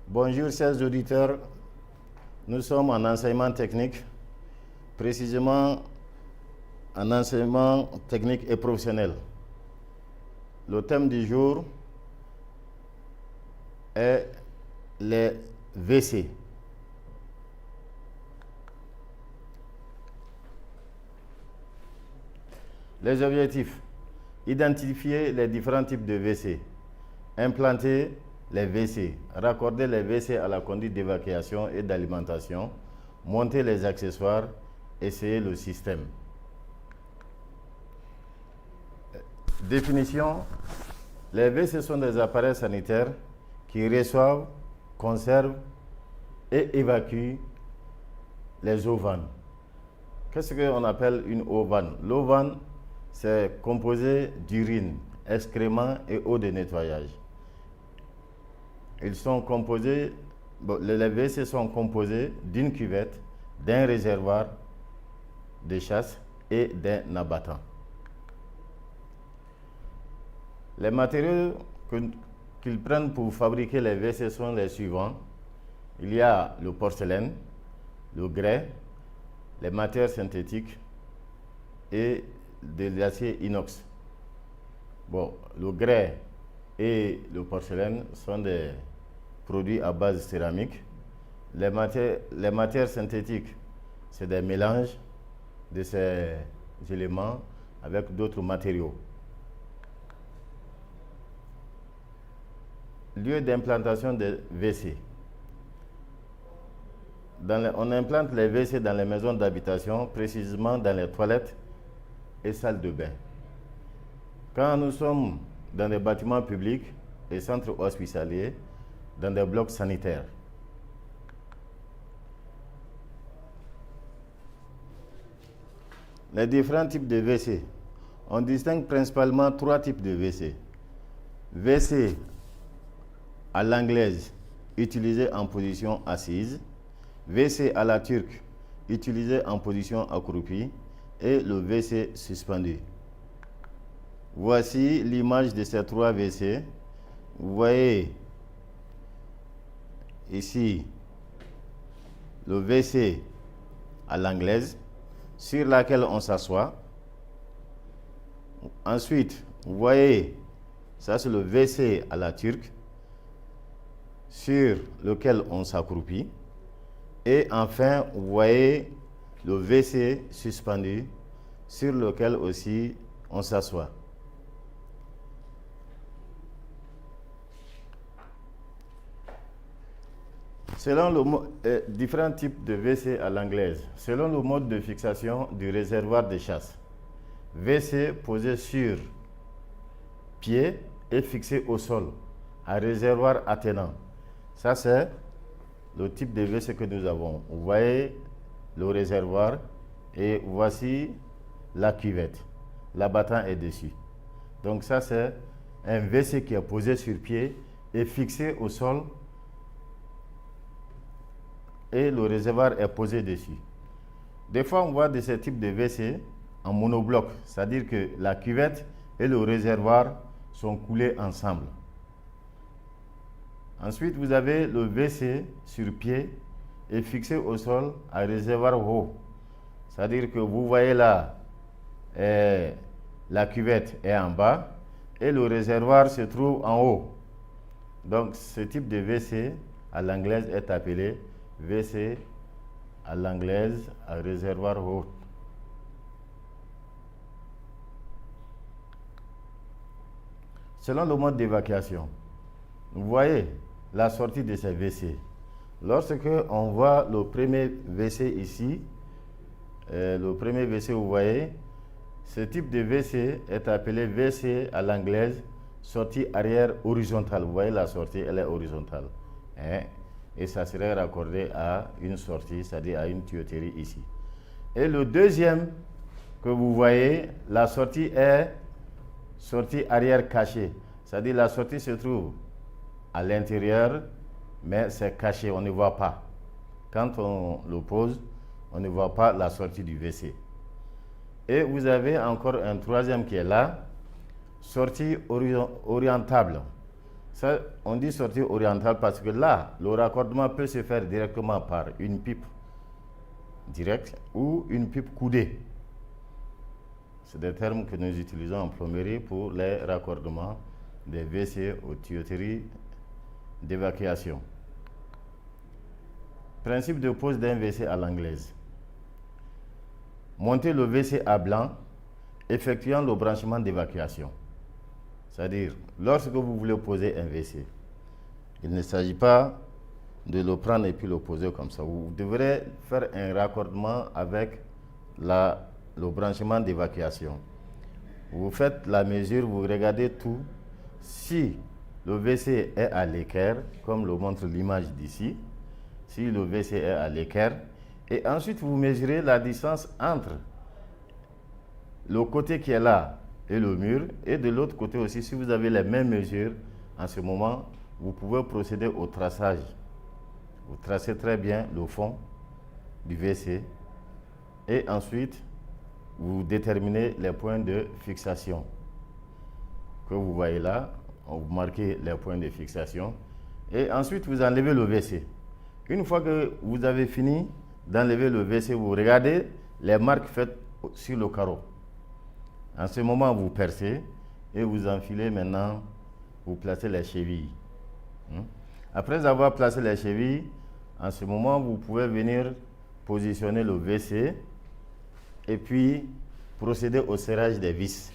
Bonjour chers auditeurs, nous sommes en enseignement technique, précisément en enseignement technique et professionnel. Le thème du jour est les WC. Les objectifs: identifier les différents types de WC, implanter les WC, raccorder les WC à la conduite d'évacuation et d'alimentation, monter les accessoires, essayer le système. Définition: les WC sont des appareils sanitaires qui reçoivent, conservent et évacuent les eaux vannes. Qu'est-ce qu'on appelle une eau vanne? L'eau vanne, c'est composé d'urine, excréments et eau de nettoyage. Les WC sont composés d'une cuvette, d'un réservoir de chasse et d'un abattant. Les matériaux qu'ils prennent pour fabriquer les WC sont les suivants. Il y a le porcelaine, le grès, les matières synthétiques et de l'acier inox. Le grès et le porcelaine sont des produits à base céramique. Les matières synthétiques, c'est des mélanges de ces éléments avec d'autres matériaux. Lieu d'implantation des WC. On implante les WC dans les maisons d'habitation, précisément dans les toilettes et salles de bain. Quand nous sommes dans des bâtiments publics et centres hospitaliers, dans des blocs sanitaires. Les différents types de WC. On distingue principalement trois types de WC. WC à l'anglaise, utilisé en position assise. WC à la turque, utilisé en position accroupie. Et le WC suspendu. Voici l'image de ces trois WC. Vous voyez ici le WC à l'anglaise sur laquelle on s'assoit. Ensuite, vous voyez, ça c'est le WC à la turque sur lequel on s'accroupit. Et enfin, vous voyez le WC suspendu sur lequel aussi on s'assoit. Selon différents types de WC à l'anglaise, selon le mode de fixation du réservoir de chasse. WC posé sur pied et fixé au sol, à réservoir attenant. Ça, c'est le type de WC que nous avons. Vous voyez le réservoir et voici la cuvette. L'abattant est dessus. Donc ça, c'est un WC qui est posé sur pied et fixé au sol et le réservoir est posé dessus. Des fois, on voit de ce type de WC en monobloc, c'est-à-dire que la cuvette et le réservoir sont coulés ensemble. Ensuite, vous avez le WC sur pied et fixé au sol à réservoir haut. C'est-à-dire que vous voyez là, la cuvette est en bas et le réservoir se trouve en haut. Donc, ce type de WC à l'anglaise est appelé WC à l'anglaise à réservoir haut. Selon le mode d'évacuation, vous voyez la sortie de ces WC. Lorsque on voit le premier WC ici, le premier WC, vous voyez, ce type de WC est appelé WC à l'anglaise, sortie arrière horizontale. Vous voyez la sortie, elle est horizontale. Et ça serait raccordé à une sortie, c'est-à-dire à une tuyauterie ici. Et le deuxième que vous voyez, la sortie est sortie arrière cachée. C'est-à-dire la sortie se trouve à l'intérieur, mais c'est caché, on ne voit pas. Quand on le pose, on ne voit pas la sortie du WC. Et vous avez encore un troisième qui est là, sortie orientable. Ça, on dit sortie horizontale parce que là, le raccordement peut se faire directement par une pipe directe ou une pipe coudée. C'est des termes que nous utilisons en plomberie pour les raccordements des WC aux tuyauteries d'évacuation. Principe de pose d'un WC à l'anglaise. Monter le WC à blanc, effectuant le branchement d'évacuation. C'est-à-dire, lorsque vous voulez poser un WC, il ne s'agit pas de le prendre et puis le poser comme ça. Vous devrez faire un raccordement avec le branchement d'évacuation. Vous faites la mesure, vous regardez tout. Si le WC est à l'équerre, comme le montre l'image d'ici, si le WC est à l'équerre, et ensuite vous mesurez la distance entre le côté qui est là et le mur, et de l'autre côté aussi, si vous avez les mêmes mesures, en ce moment, vous pouvez procéder au traçage. Vous tracez très bien le fond du WC et ensuite, vous déterminez les points de fixation que vous voyez là. Vous marquez les points de fixation et ensuite, vous enlevez le WC. Une fois que vous avez fini d'enlever le WC, vous regardez les marques faites sur le carreau. En ce moment, vous percez et vous enfilez maintenant, vous placez les chevilles. Après avoir placé les chevilles, en ce moment, vous pouvez venir positionner le WC et puis procéder au serrage des vis.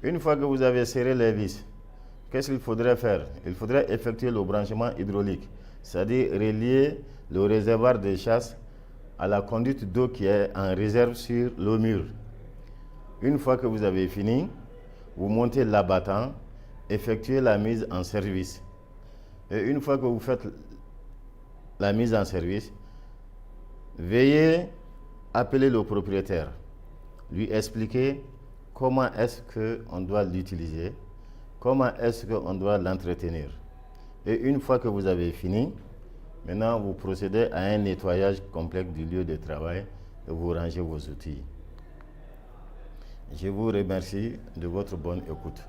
Une fois que vous avez serré les vis, qu'est-ce qu'il faudrait faire? Il faudrait effectuer le branchement hydraulique, c'est-à-dire relier le réservoir de chasse à la conduite d'eau qui est en réserve sur le mur. Une fois que vous avez fini, vous montez l'abattant, effectuez la mise en service. Et une fois que vous faites la mise en service, veuillez appeler le propriétaire, lui expliquer comment est-ce qu'on doit l'utiliser, comment est-ce qu'on doit l'entretenir. Et une fois que vous avez fini, maintenant vous procédez à un nettoyage complet du lieu de travail et vous rangez vos outils. Je vous remercie de votre bonne écoute.